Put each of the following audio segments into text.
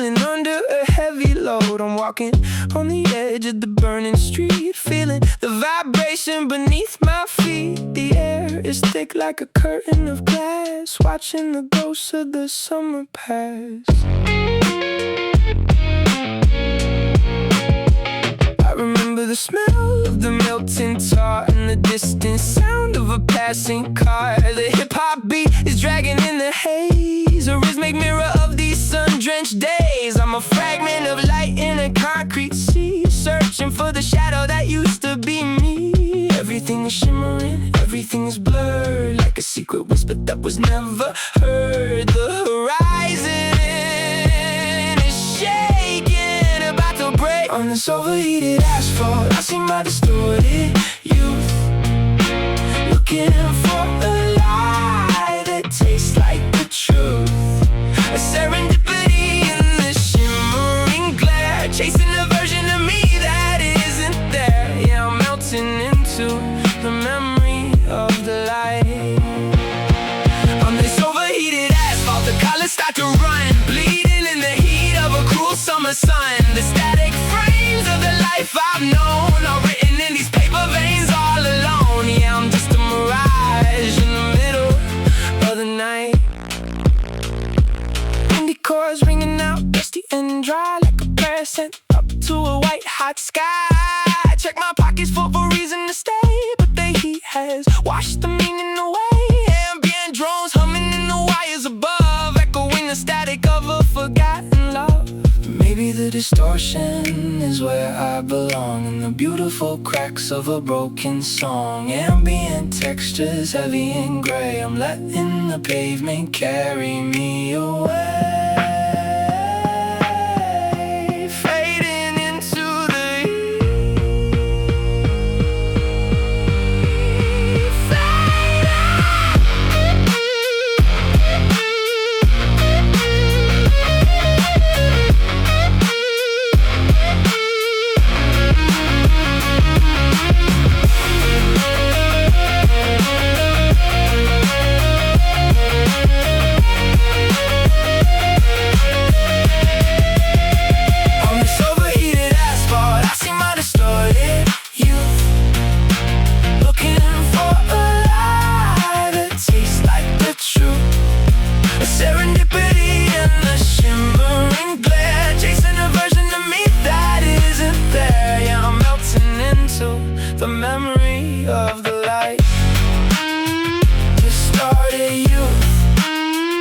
feeling under a heavy load. I'm walking on the edge of the burning street, feeling the vibration beneath my feet. The air is thick like a curtain of glass, watching the ghosts of the summer pass. I remember the smell of the melting tar and the distant sound of a passing car. The hip-hop beat is dragging in the haze, a rhythmic mirror of these sun-drenched days. I'm a fragment of light in a concrete sea, searching for the shadow that used to be me. Everything is shimmering, everything is blurred, like a secret whisper that was never heard. The horizon is shaking, about to break. On this overheated asphalt, I see my distorted youth, looking for a lie that tastes like the truth. A serendipity in the shimmering glare, chasing a version of me that isn't there. Yeah, I'm melting into the memory of the light. On this overheated asphalt, the colors start to run, bleeding in the heat of a cruel summer sun. The static frames of the life I've known are written in these paper veins all alone. Yeah, I'm just a mirage in the middle of the night. Windy chords ringing out, dusty and dry, like a prayer sent up to a white hot sky. Check my pockets for a reason to stay, but the heat has washed the meaning away. Ambient drones humming in the wires above, echoing the static of a forgotten love. Maybe the distortion is where I belong, in the beautiful cracks of a broken song. Ambient textures heavy and gray, I'm letting the pavement carry me away. Serendipity and the shimmering glare, chasing a version of me that isn't there. Yeah, I'm melting into the memory of the light. Distorted youth,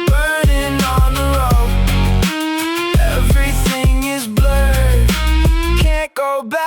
burning on the road. Everything is blurred, can't go back.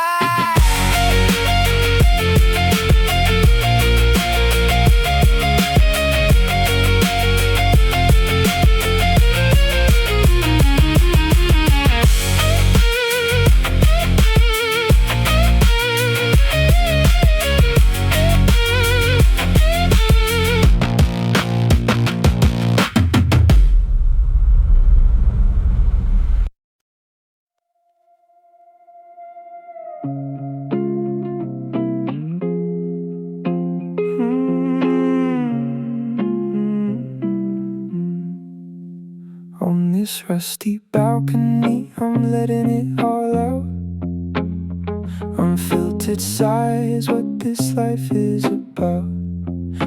On this rusty balcony, I'm letting it all out. Unfiltered sighs, what this life is about.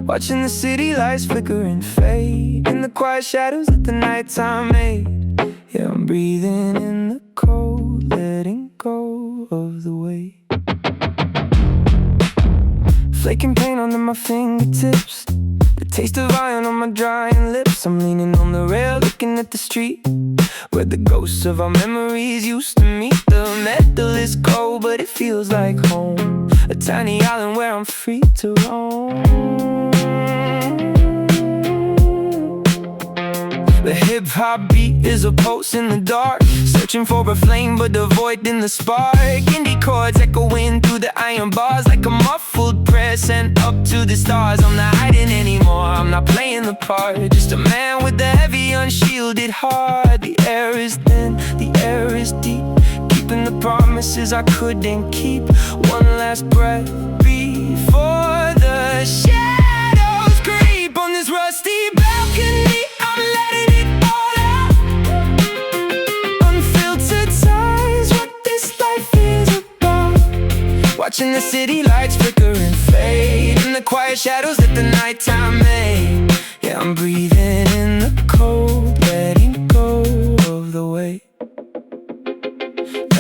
Watching the city lights flicker and fade in the quiet shadows that the nighttime made. Yeah, I'm breathing in the cold, letting go of the weight. Flaking paint under my fingertips, the taste of iron on my drying lips. I'm leaning on the rail, looking at the street where the ghosts of our memories used to meet. The metal is cold, but it feels like home, a tiny island where I'm free to roam. The hip-hop beat is a pulse in the dark, searching for a flame but avoiding the spark. Indie chords echoing through the iron bars, like a muffled prayer sent up to the stars. I'm not hiding anymore, I'm not playing the part, just a man with a heavy unshielded heart. The air is thin, the air is deep, keeping the promises I couldn't keep. One last breath before the shadows creep. On this rusty balcony, I'm letting it all out. Unfiltered Watching the city lights flicker and fade, and the quiet shadows that the nighttime made. Yeah, I'm breathing in the cold, letting go of the weight.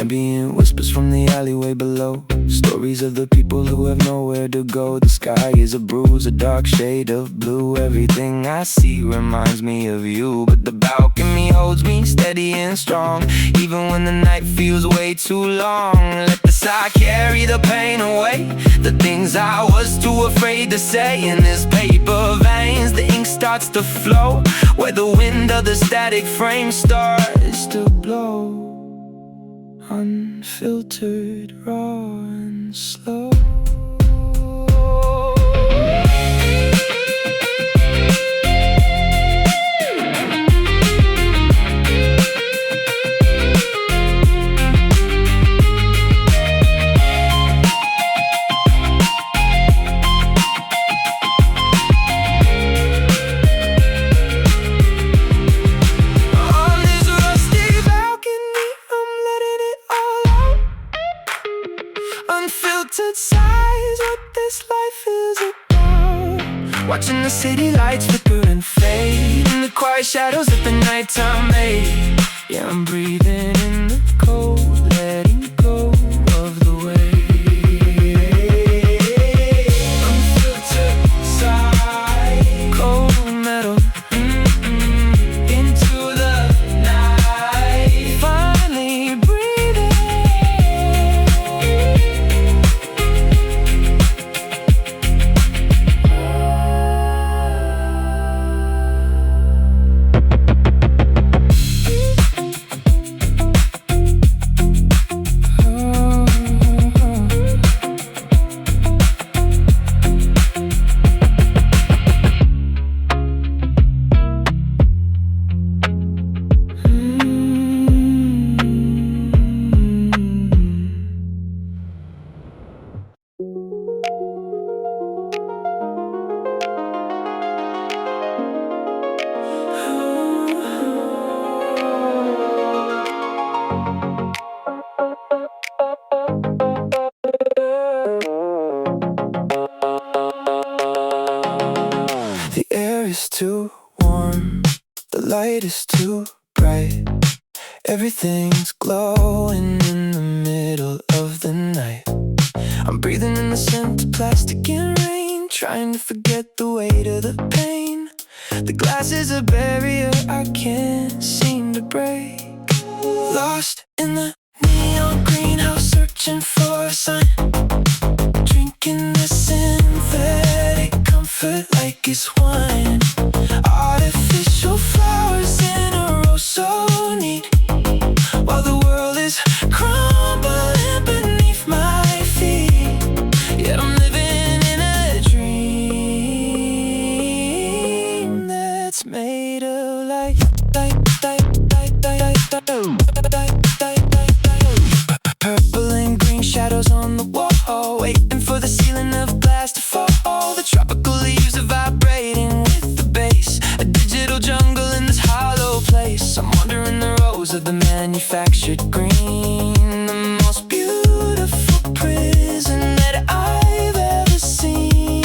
Ambient whispers from the alleyway below, stories of the people who have nowhere to go. The sky is a bruise, a dark shade of blue. Everything I see reminds me of you, but the balcony holds me steady and strong, even when the night feels way too long. Let the sigh carry the pain away, the things I was too afraid to say. In this paper veins, the ink starts to flow, where the wind of the static frame starts to blow. Unfiltered, raw and slow. Unfiltered sighs, what this life is about. Watching the city lights flicker and fade, and the quiet shadows that the nighttime made. Yeah, I'm breathing in the cold, letting go of the weight. Unfiltered sighs, cold metal, into the night. Finally breathing. The air is too warm, the light is too bright. Everything's glowing in the middle of the night. I'm breathing in the scent of plastic and rain, trying to forget the weight of the pain. The glass is a barrier I can't seem to break. Lost in the neon greenhouse, searching for a sign. Drinking the synthetic comfort like it's wine. Artificial flowers in a row so neat, while the world is crumbling beneath my feet. Yeah, I'm living in a dream that's made of light. Purple and green shadows on the wall, waiting for the ceiling of glass to fall. The tropical leaves are vibrating with the bass, a digital jungle in this hollow place. I'm wandering the rows of the manufactured green, the most beautiful prison that I've ever seen.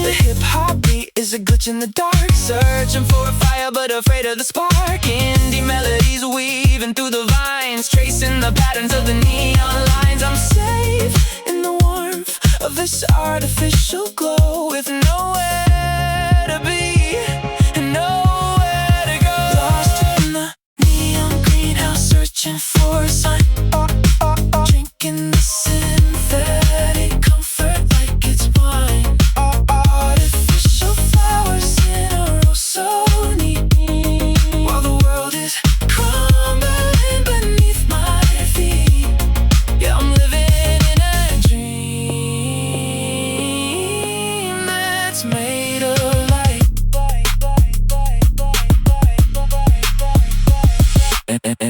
The hip-hop beat is a glitch in the dark, searching for a fire but afraid of the spark. Indie melodies weaving through the vines, tracing the patterns of the neon lines. I'm safe in the warmth of this artificial glow, with nowhere to be and nowhere to go. Lost in the neon greenhouse, searching for a sign. Drinking the synthetic comfort like it's wine. Artificial flowers in a row so neat, while the world is crumbling beneath my feet. Yeah, I'm living in a dream that's made of light.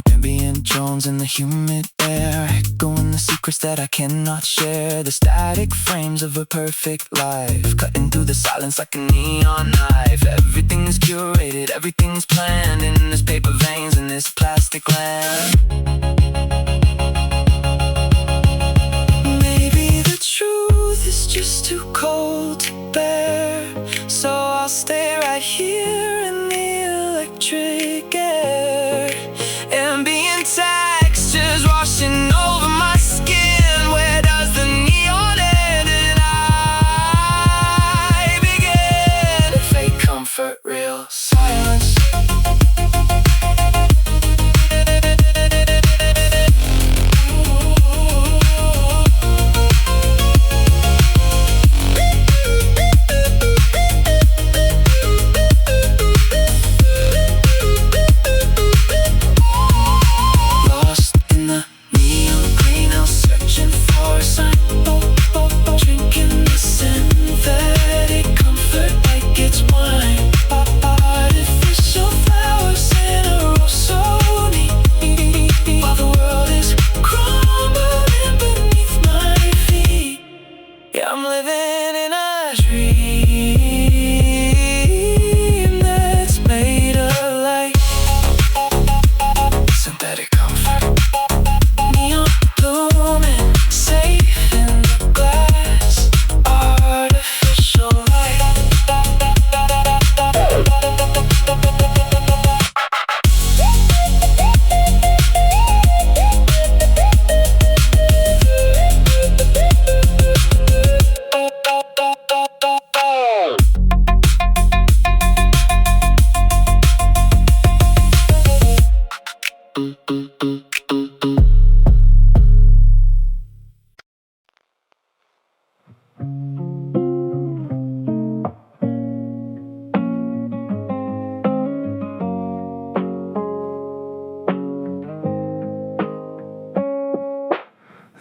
Ambient drones in the humid air, echoing the secrets that I cannot share. The static frames of a perfect life, cutting through the silence like a neon knife. Everything is curated, everything's planned in this paper veins, in this plastic land. Maybe the just too cold to bear. So I'll stay right here in the electric air. Ambient textures washing over my skin. Where does the neon end and I begin? Fake comfort, real silence. I'm living in a dream that's made of light. Synthetic comfort, neon blooming, safe in the glass, artificial light.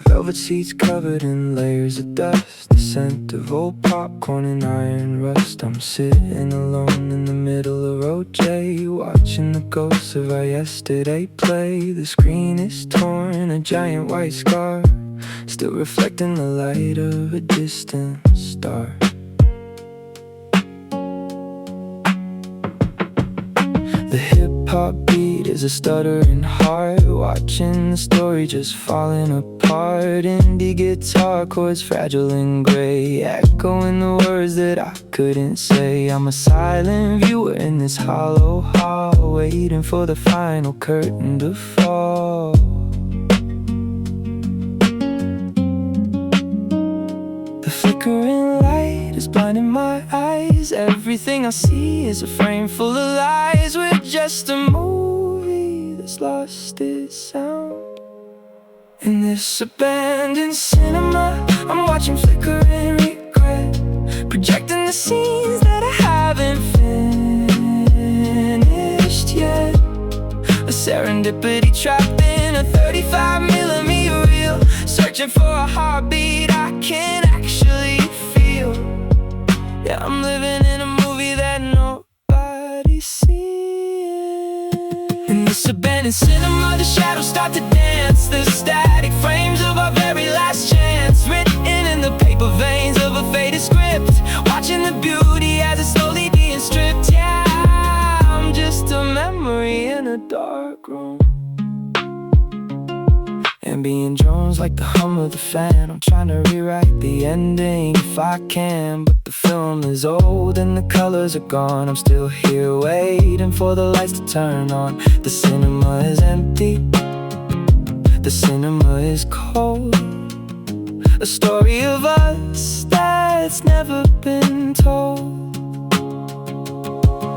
Velvet seats covered in layers of dust, the scent of old popcorn and iron rust. I'm sitting alone in the middle of Road J, watching the ghosts of our yesterday play. The screen is torn, a giant white scar, still reflecting the light of a distant star. The hip-hop beat is a stuttering heart, watching the story just falling apart. Indie guitar chords fragile and gray, echoing the words that I couldn't say. I'm a silent viewer in this hollow hall, waiting for the final curtain to fall. The flickering light is blinding my eyes. Everything I see is a frame full of lies. We're just a movie that's lost its sound. In this abandoned cinema, I'm watching flickering regret, projecting the scenes that I haven't finished yet. A serendipity trapped in a 35mm reel, searching for a heartbeat I can't actually feel. Yeah, I'm living in a movie that nobody's seeing. In this abandoned cinema, the shadows start to dance, the static frames of our very last chance, written in the paper veins of a faded script, watching the beauty as it's slowly being stripped. Yeah, I'm just a memory in a dark room. Ambient drones like the hum of the fan. I'm trying to rewrite the ending if I can, but the film is old and the colors are gone. I'm still here waiting for the lights to turn on. The cinema is empty, the cinema is cold, a story of us that's never been told.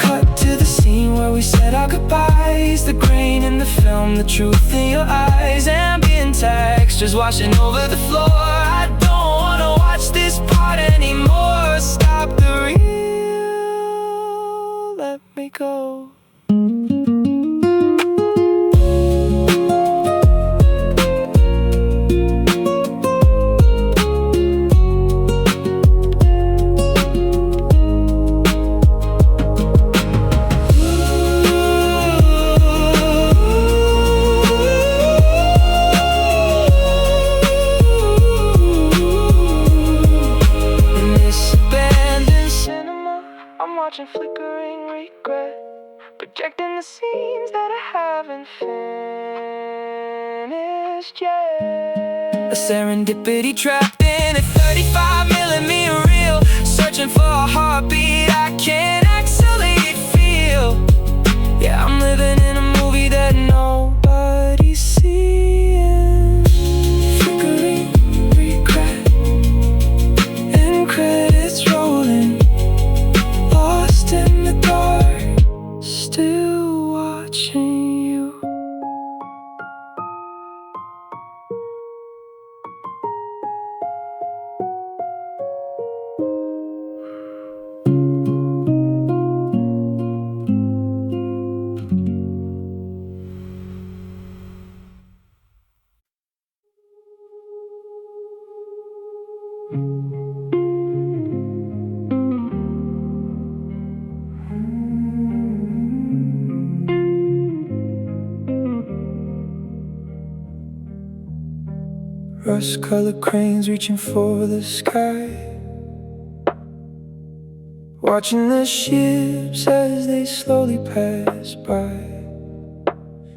Cut to the scene where we said our goodbyes, the grain in the film, the truth in your eyes. Ambient textures washing over the floor. I don't wanna watch this part anymore. Stop the reel, let me go. Watching flickering regret, projecting the scenes that I haven't finished yet. A serendipity trapped in a 35mm pulling me real. Searching for a heartbeat I can't actually feel. Yeah, I'm living in a movie that nobody's seeing. Flickering regret and credits rolling, lost in the dark, still watching you. Rust-colored cranes reaching for the sky, watching the ships as they slowly pass by.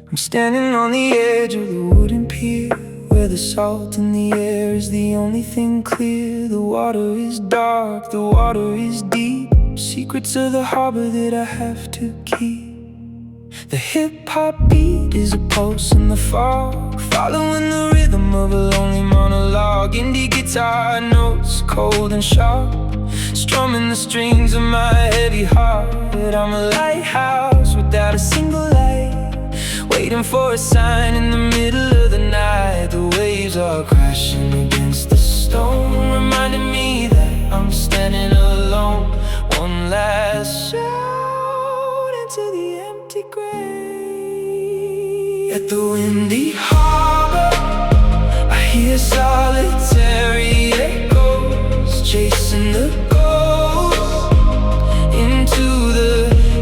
I'm standing on the edge of the wooden pier, where the salt in the air is the only thing clear. The water is dark, the water is deep, secrets of the harbor that I have to keep. The hip-hop beat is a pulse in the fog, following the rhythm of a lonely monologue. Indie guitar notes, cold and sharp, strumming the strings of my heavy heart. I'm a lighthouse without a single light, waiting for a sign in the middle of the night. The waves are crashing against the stone, reminding me that I'm standing alone. One last shout into the empty grave. At the windy harbor, I hear solitary echoes chasing the ghost into the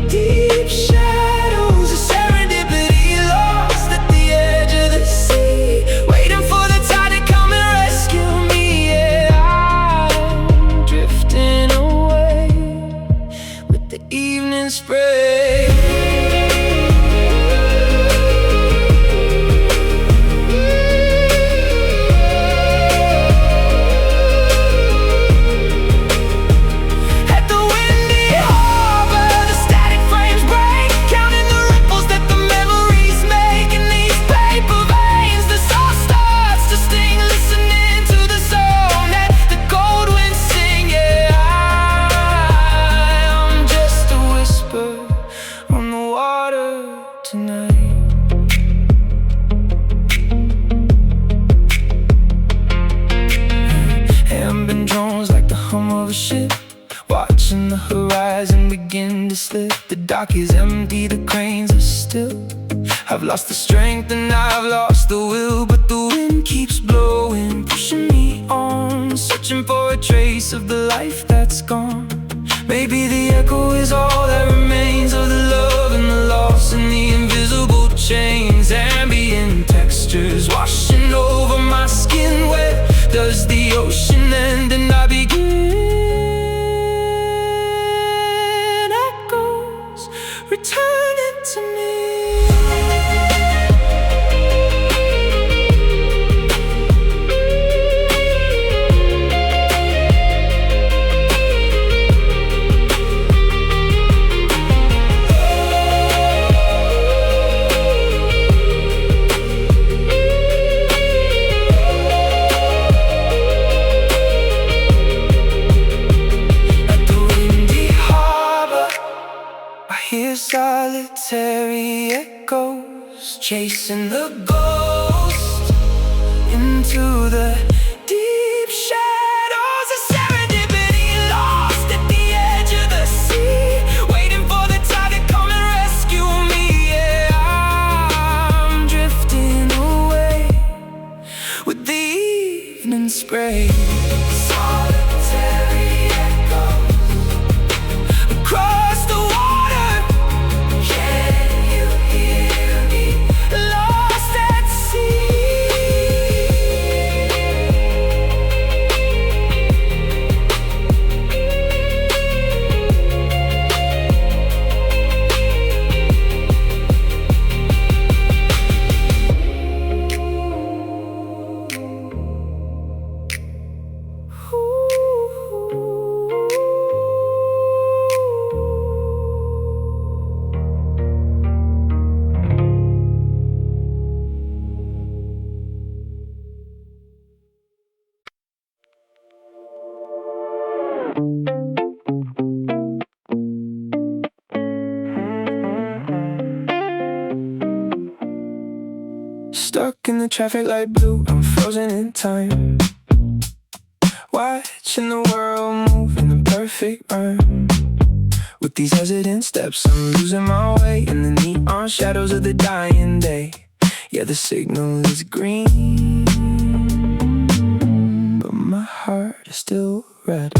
deep shadows. A serendipity lost at the edge of the sea, waiting for the tide to come and rescue me. Yeah, I'm drifting away with the evening spray. Watching the horizon begin to slip. The dock is empty, the cranes are still. I've lost the strength and I've lost the will, but the wind keeps blowing, pushing me on, searching for a trace of the life that's gone. Maybe the echo is all that remains of the love and the loss and the invisible chains. Ambient textures washing over my skin. Where does the ocean end and I begin? Return it to me. Solitary echoes chasing the ghost into the deep shadows. A serendipity lost at the edge of the sea, waiting for the tide to come and rescue me. Yeah, I'm drifting away with the evening spray. Solitary echoes across the water. Stuck in the traffic light blue, I'm frozen in time, watching the world move in the perfect rhyme. With these hesitant steps, I'm losing my way in the neon shadows of the dying day. Yeah, the signal is green, but my heart is still red.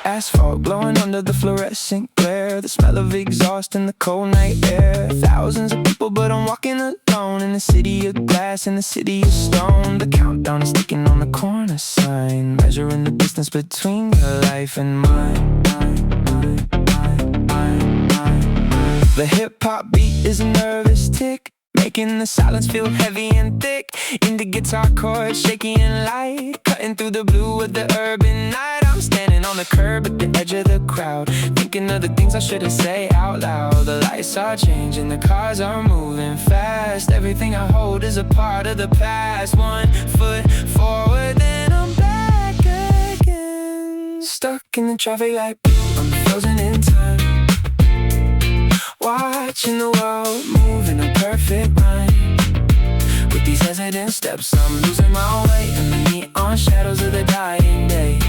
Asphalt glowing under the fluorescent glare, the smell of exhaust in the cold night air. Thousands of people, but I'm walking alone in the city of glass, in the city of stone. The countdown is ticking on the corner sign, measuring the distance between your life and mine. The hip-hop beat is a nervous tick, making the silence feel heavy and thick. In the guitar chords, shaky and light, cutting through the blue of the urban night. I'm standing on the curb at the edge of the crowd, thinking of the things I shouldn't say out loud. The lights are changing, the cars are moving fast. Everything I hold is a part of the past. 1 foot forward, then I'm back again. Stuck in the traffic light blue, I'm frozen in time, watching the world move in a perfect rhyme. With these hesitant steps, I'm losing my way in the neon shadows of the dying day.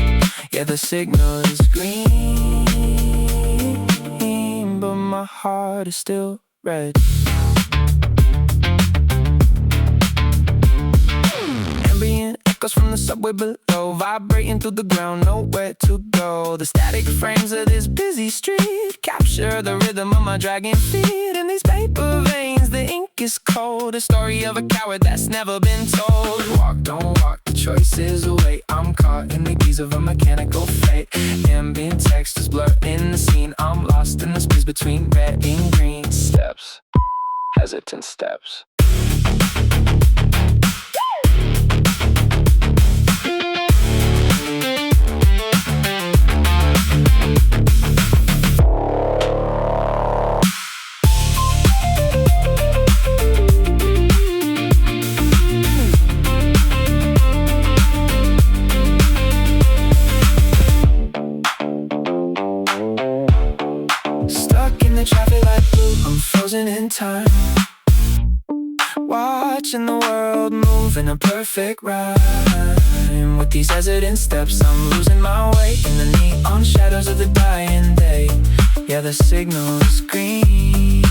Yeah, the signal is green, but my heart is still red. Ambient echoes from the subway below, vibrating through the ground, nowhere to go. The static frames of this busy street capture the rhythm of my dragging feet. In these paper veins, the ink is cold, a story of a coward that's never been told. Walk, don't walk, the choice is away. I'm caught in the gaze of a mechanical fate. Ambient text is blurred in the scene, I'm lost in the space between red and green. Steps, hesitant steps. Traffic light blue, I'm frozen in time, watching the world move in a perfect rhyme. With these hesitant steps, I'm losing my way in the neon shadows of the dying day. Yeah, the signal is green,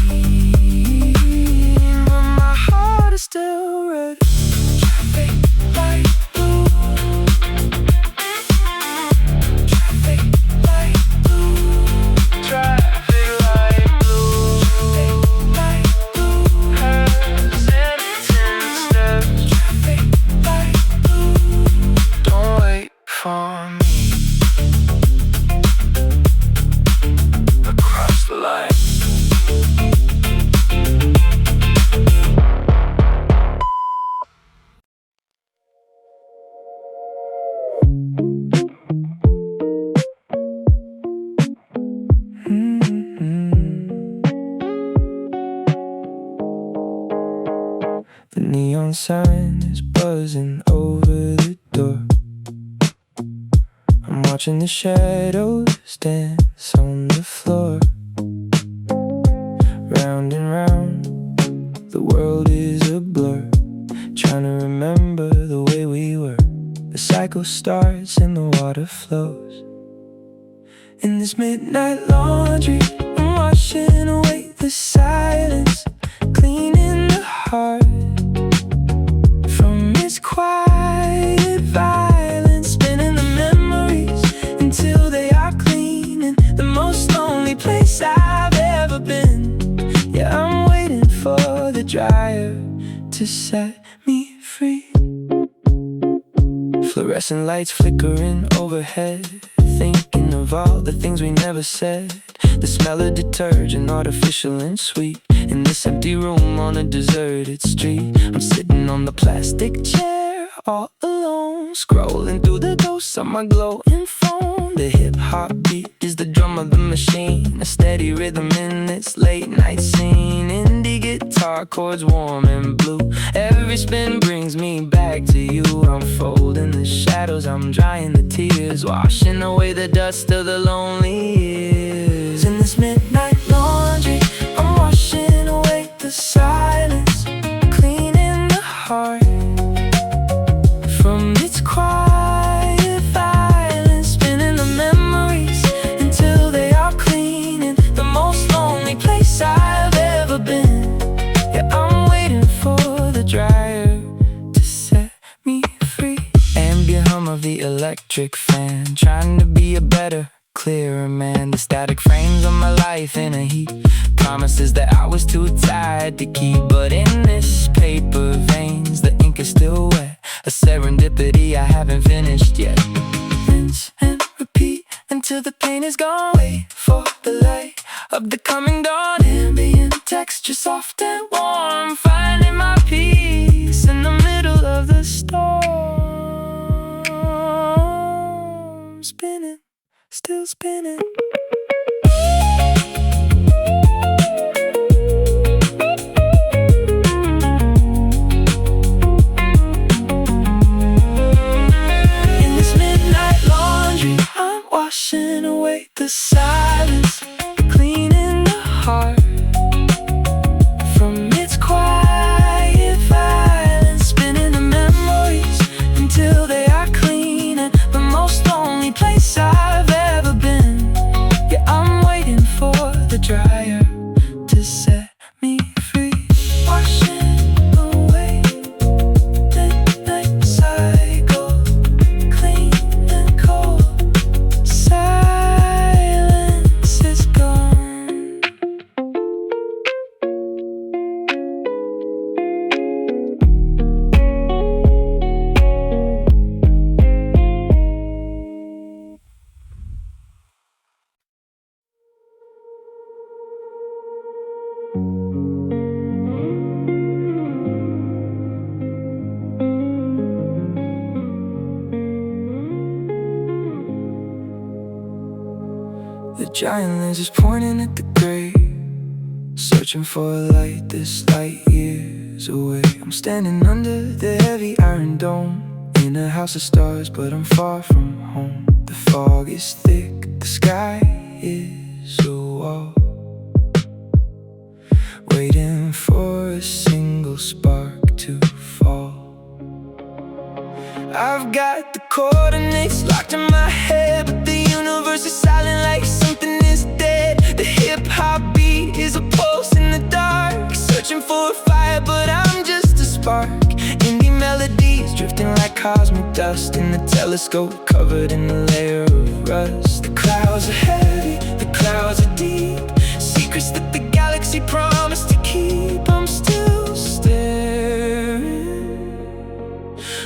but my heart is still red. Traffic light blue, traffic light blue, traffic. For me, across the line. The neon sign is buzzing over the door. I'm watching the shadows dance on the floor. Round and round, the world is a blur, trying to remember the way we were. The cycle starts and the water flows. In this midnight laundry, I'm washing away the silence, cleaning the heart from its quiet violence, spinning the memories until they are clean. In the most lonely place I've ever been. Yeah, I'm waiting for the dryer to set me free. Fluorescent lights flickering overhead, thinking of all the things we never said. The smell of detergent, artificial and sweet, in this empty room on a deserted street. I'm sitting on the plastic chair all alone, scrolling through the ghosts of my glowing phone. The hip-hop beat is the drum of the machine, a steady rhythm in this late night scene. Indie guitar guitar chords warm and blue. Every spin brings me back to you. I'm folding the shadows, I'm drying the tears, washing away the dust of the lonely years. In this midnight laundry, I'm washing away the silence, cleaning the heart from its quiet violence, spinning the memories until they are clean in the most lonely place I've ever been. Yeah, I'm waiting for the dryer to set me free. Ambient hum of the electric fan, trying to be a better, clearer man. The static frames of my life in a heap, promises that I was too tired to keep. But in this paper veins, the ink is still wet, a serendipity I haven't finished yet. Rinse and repeat until the pain is gone. Wait for the light of the coming dawn. Ambient texture soft and warm, finding my peace in the middle of the storm. Spinning, still spinning. Washing away the silence, cleaning the heart from its quiet violence, spinning the memories until they are clean in the most lonely place I've ever been. Yeah, I'm waiting for the dryer to set me free. Washing away the night cycle, clean and cold. Silence is gone. The giant lens is pointing at the grave, searching for a light this light years away. I'm standing under the heavy iron dome, in a house of stars, but I'm far from home. The fog is thick, the sky is a wall, waiting for a single spark to fall. I've got the coordinates locked in my head, but the universe is silent like something is dead. The hip-hop beat is a pulse in the dark, searching for a fire, but I'm just a spark. Indie melodies drifting like cosmic dust in the telescope, covered in a layer of rust. The clouds are heavy, the clouds are deep, secrets that the galaxy promised to keep. I'm still staring,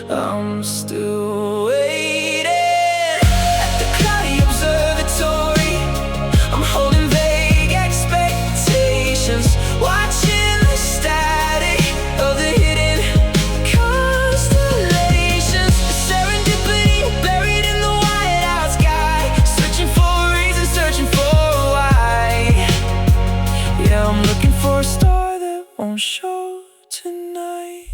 I'm still waiting at the cloudy observatory. I'm holding vague expectations, watching the static of the hidden constellations. Serendipity buried in the white-out sky, searching for a reason, searching for a why. Yeah, I'm looking for a star that won't show tonight.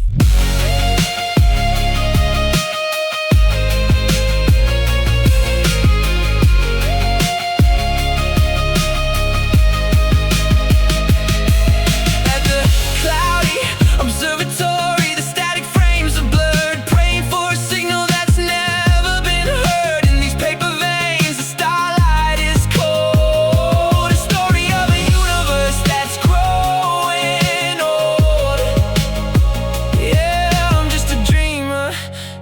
Observatory, the static frames are blurred, praying for a signal that's never been heard. In these paper veins, the starlight is cold, a story of a universe that's growing old. Yeah, I'm just a dreamer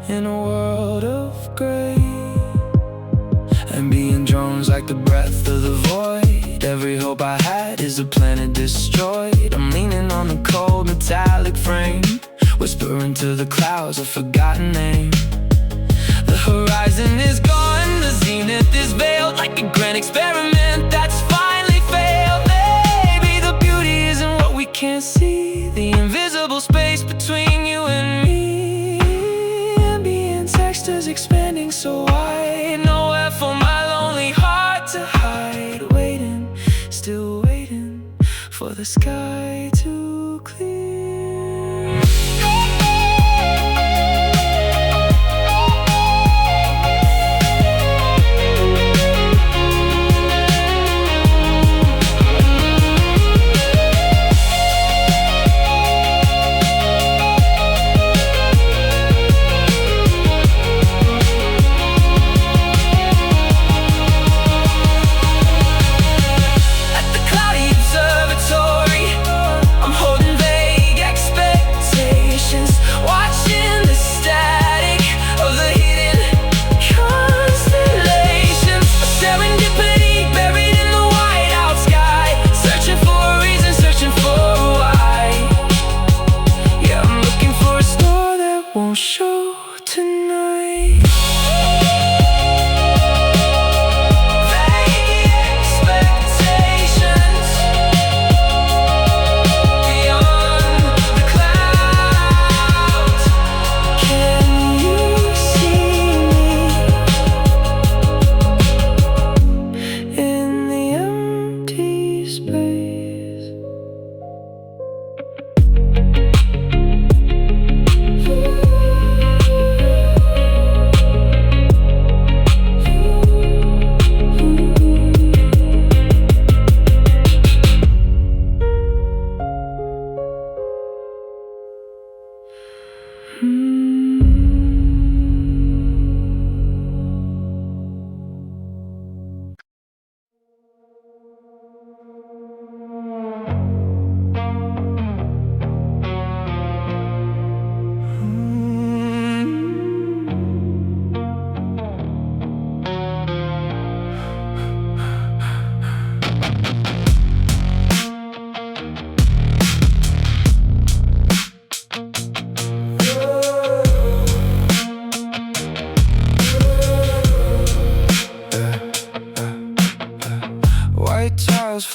in a world of gray, and being drones like the breath of the void. Every hope I had is a planet destroyed. I'm leaning on a cold metallic frame, whispering to the clouds a forgotten name. The horizon is gone, the zenith is veiled like a grand experiment that's finally failed. Maybe the beauty isn't what we can't see, the invisible space between you and me. Ambient textures expanding so wide, nowhere for my lonely heart to hide. Waiting, still waiting for the sky to clear.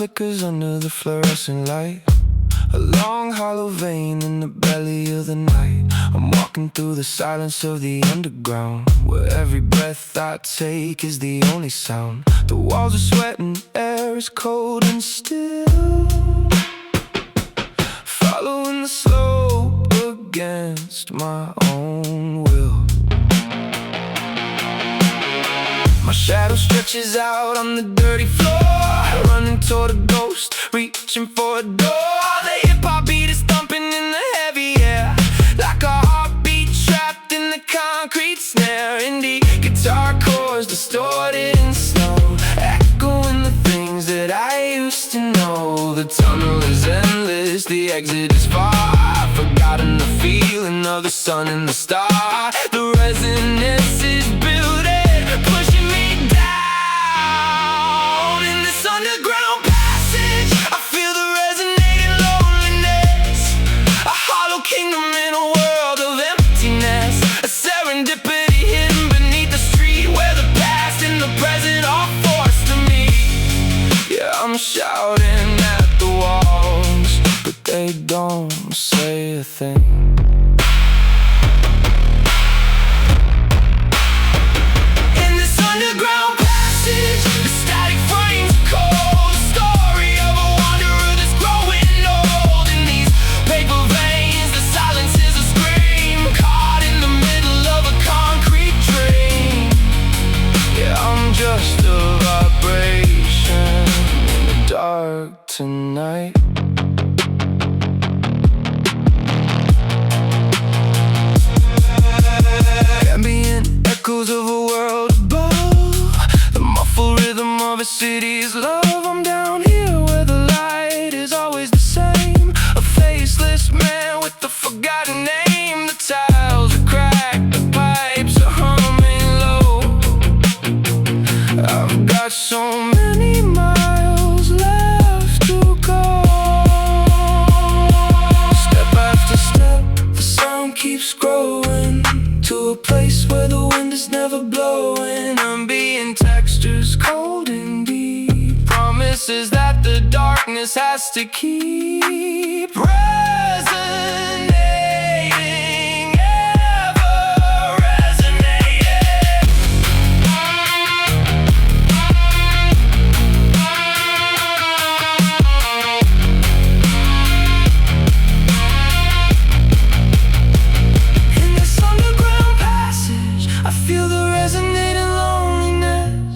flickers under the fluorescent light. A long hollow vein in the belly of the night. I'm walking through the silence of the underground, where every breath I take is the only sound. The walls are sweating, air is cold and still, following the slope against my own will. My shadow stretches out on the dirty floor, running toward a ghost, reaching for a door. The hip-hop beat is thumping in the heavy air, like a heartbeat trapped in the concrete snare. Indie guitar chords distorted in snow, echoing the things that I used to know. The tunnel is endless, the exit is far. I've forgotten the feeling of the sun and the star. The resonance is building, pushing me down in this underground passage. I feel the resonating loneliness, a hollow kingdom in a world of emptiness. A serendipity hidden beneath the street, where the past and the present are forced to meet. Yeah, I'm shouting at the walls, but they don't say a thing. In this underground passage, the static frames cold, the story of a wanderer that's growing old. In these paper veins, the silence is a scream, caught in the middle of a concrete dream. Yeah, I'm just a vibration in the dark tonight. Ambient echoes of a world above, the muffled rhythm of a city's love. I'm down here where the light is always the same, a faceless man with a forgotten name. The tiles are cracked, the pipes are humming low. I've got so many miles left to go. Step after step, the sound keeps growing, to a place where the wind is never blowing. Ambient textures cold and deep, promises that the darkness has to keep resonating, ever resonating. In this underground passage, I feel the resonating loneliness,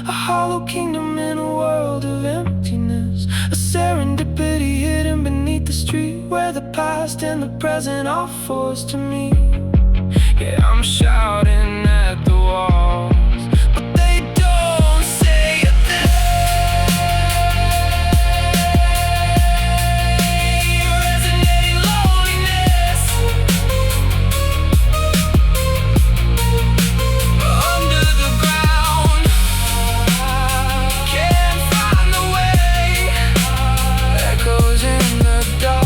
a hollow kingdom in a world of emptiness. A serendipity hidden beneath the street, where the past and the present are forced to meet. Yeah, I'm shouting at the walls, but they don't say a thing. Resonating loneliness, under the ground, can't find the way, echoes in the dark.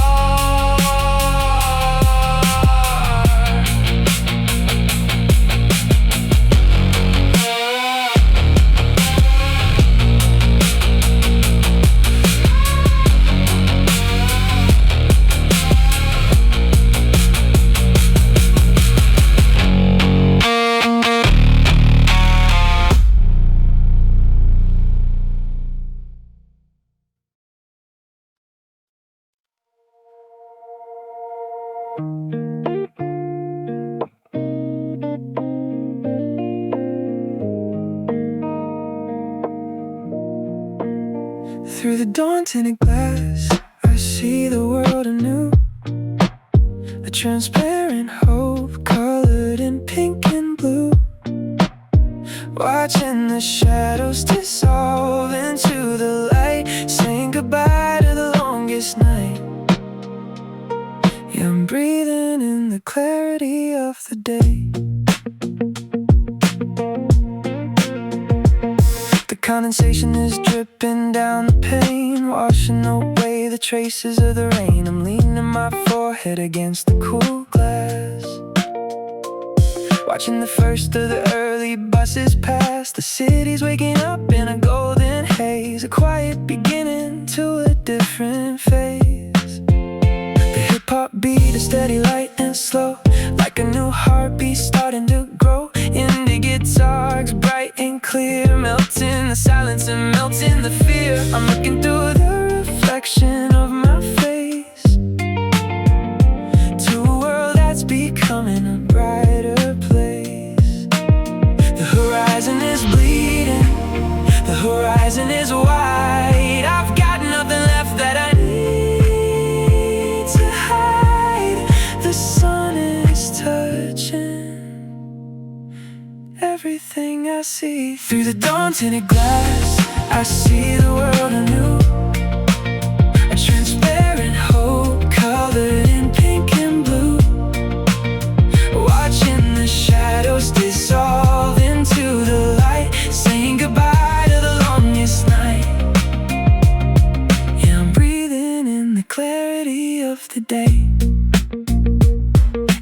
Through the dawn-tinted glass, I see the world anew, a transparent hope colored in pink and blue. Watching the shadows dissolve into the light, saying goodbye to the longest night. Yeah, I'm breathing in the clarity of the day. The condensation is dripping down the pane, washing away the traces of the rain. I'm leaning my forehead against the cool glass, watching the first of the early buses pass. The city's waking up in a golden haze, a quiet beginning into a different phase. The hip-hop beat is steady, light and slow, like a new heartbeat starting to grow. Indie guitars, bright and clear, melting the silence and melting the fear. I'm looking through the reflection of my face to a world that's becoming a brighter place. The horizon is bleeding, the horizon is wide. I've got nothing left that I need to hide. The sun is touching everything I see. Through the dawn-tinted glass, I see the world anew. A transparent hope colored in pink and blue. Watching the shadows dissolve into the light, saying goodbye to the longest night. Yeah, I'm breathing in the clarity of the day.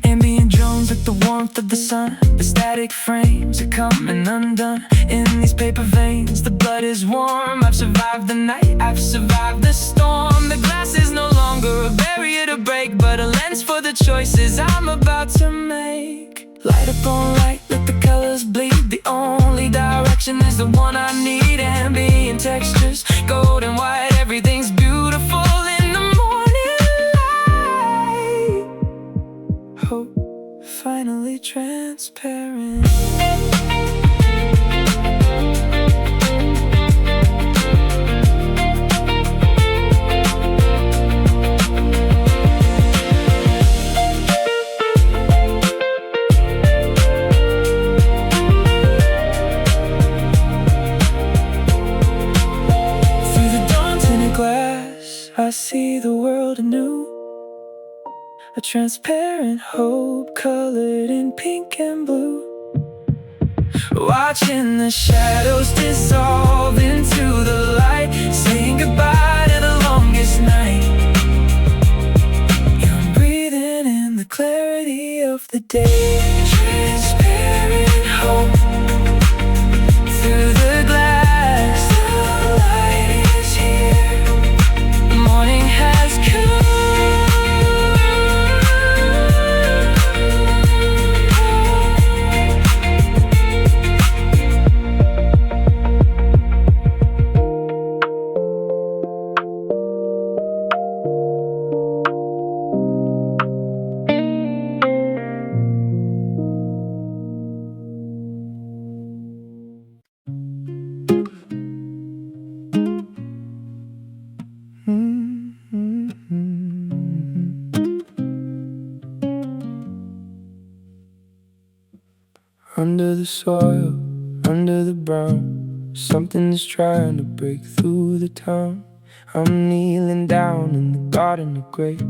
Ambient drones with the warmth of the sun. The static frames are coming undone. In these paper veins, the blood is warm. I've survived the night, I've survived the storm. The glass is no longer a barrier to break, but a lens for the choices I'm about to make. Light upon light, let the colors bleed. The only direction is the one I need. Ambient textures, gold and white, everything's beautiful in the morning light. Hope finally transparent. I see the world anew. A transparent hope colored in pink and blue. Watching the shadows dissolve into the light, saying goodbye to the longest night. Yeah, I'm breathing in the clarity of the day. Transparent hope through the glass. The light is here. Morning has come. Under the soil, under the brown, something is trying to break through the town. I'm kneeling down in the garden of grape,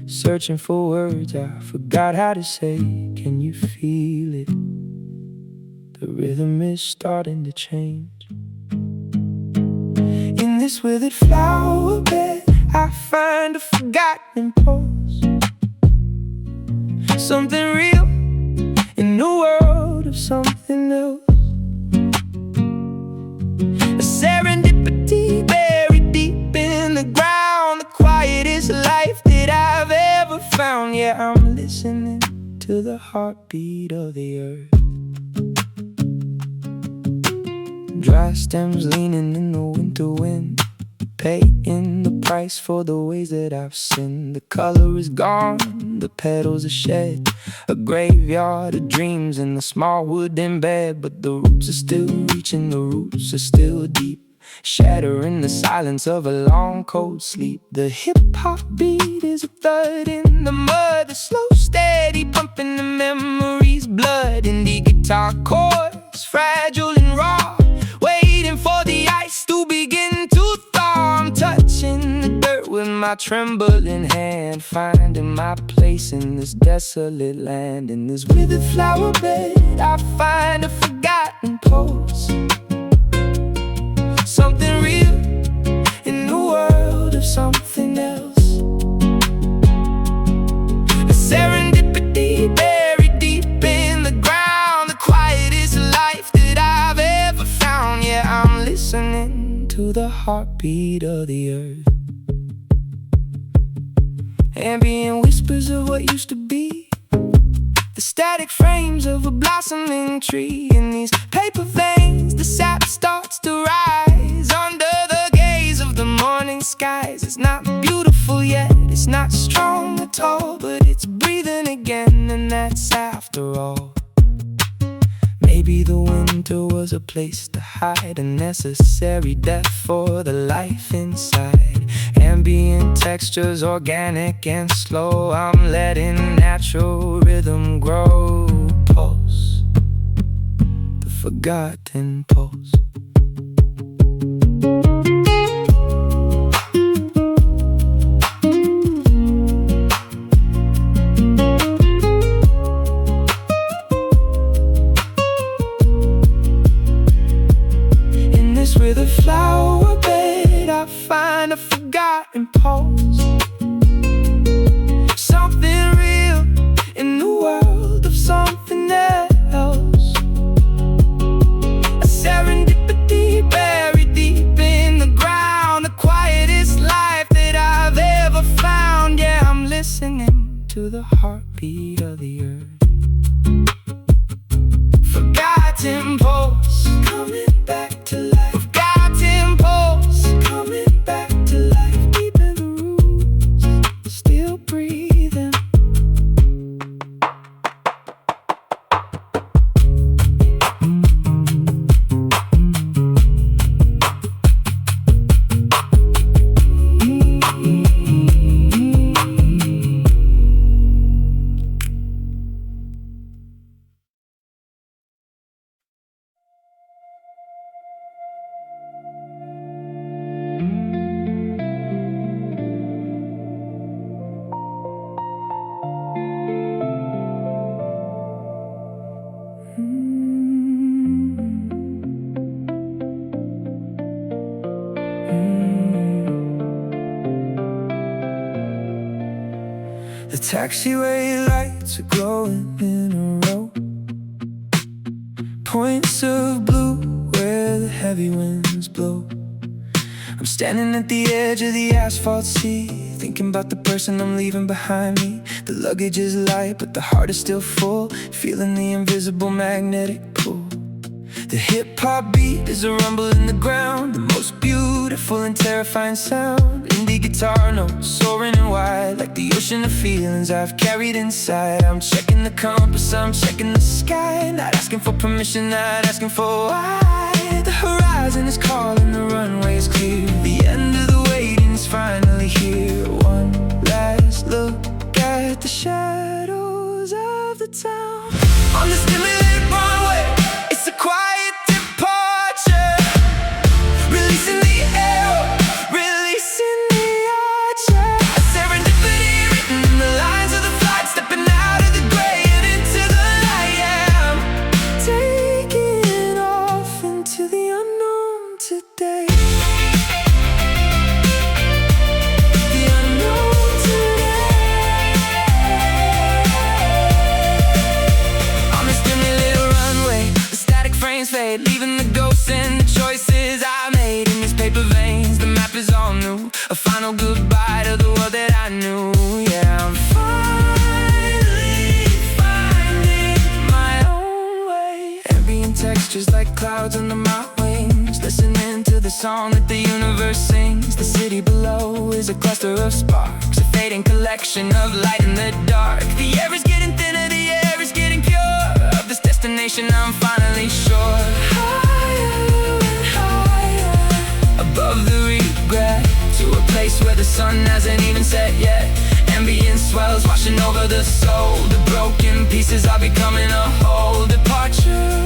searching for words I forgot how to say. Can you feel it? The rhythm is starting to change. In this withered flower bed, I find a forgotten impulse, something real in the world of something else. A serendipity buried deep in the ground, the quietest life that I've ever found. Yeah, I'm listening to the heartbeat of the earth. Dry stems leaning in the winter wind, paying the price for the ways that I've sinned. The color is gone, the petals are shed, a graveyard of dreams in a small wooden bed. But the roots are still reaching, the roots are still deep, shattering the silence of a long cold sleep. The hip-hop beat is a thud in the mud, the slow steady pumping the memory's blood. Indie guitar chords, fragile and raw, waiting for the ice to begin to thaw. I'm touching the dirt with my trembling hand, finding my place in this desolate land. In this withered flower bed, I find a forgotten pulse, something real in the world of something else. A serendipity buried deep in the ground, the quietest life that I've ever found. Yeah, I'm listening to the heartbeat of the earth. Ambient whispers of what used to be, the static frames of a blossoming tree. In these paper veins, the sap starts to rise under the gaze of the morning skies. It's not beautiful yet, it's not strong at all, but it's breathing again, and that's after all. Maybe the winter was a place to hide, a necessary death for the life inside. Ambient textures, organic and slow, I'm letting natural rhythm grow. Pulse, the forgotten pulse. Withered flowerbed, I find a forgotten pulse, something real in the world of something else. A serendipity buried deep in the ground, the quietest life that I've ever found. Yeah, I'm listening to the heartbeat of the earth. Forgotten pulse, coming back to life. The taxiway lights are glowing in a row, points of blue where the heavy winds blow. I'm standing at the edge of the asphalt sea, thinking about the person I'm leaving behind me. The luggage is light, but the heart is still full, feeling the invisible magnetic pull. The hip-hop beat is a rumble in the ground, the most beautiful and terrifying sound. Indie guitar notes soaring and wide, like the ocean of feelings I've carried inside. I'm checking the compass, I'm checking the sky, not asking for permission, not asking for why. The horizon is calling, the runway is clear, the end of the waiting's finally here. One last look at the shadows of the town. On this dimly lit runway, it's a quiet departure, releasing the air, releasing the archer. A serendipity written in the lines of the flight, stepping out of the gray and into the light. Yeah, I'm taking off into the unknown today. The unknown today. On this dimly lit runway, the static frames fade, leaving the ghosts and the choices I made. In these paper veins, the map is all new, a final goodbye to the world that I knew. Yeah, I'm finally finding my own way. Ambient textures like clouds under my wings, listening to the song that the universe sings. The city below is a cluster of sparks, a fading collection of light in the dark. The air is getting thinner, the air is getting pure, of this destination I'm finally sure. Higher and higher, above the regret, to a place where the sun hasn't even set yet. Ambient swells washing over the soul, the broken pieces are becoming a whole. Departure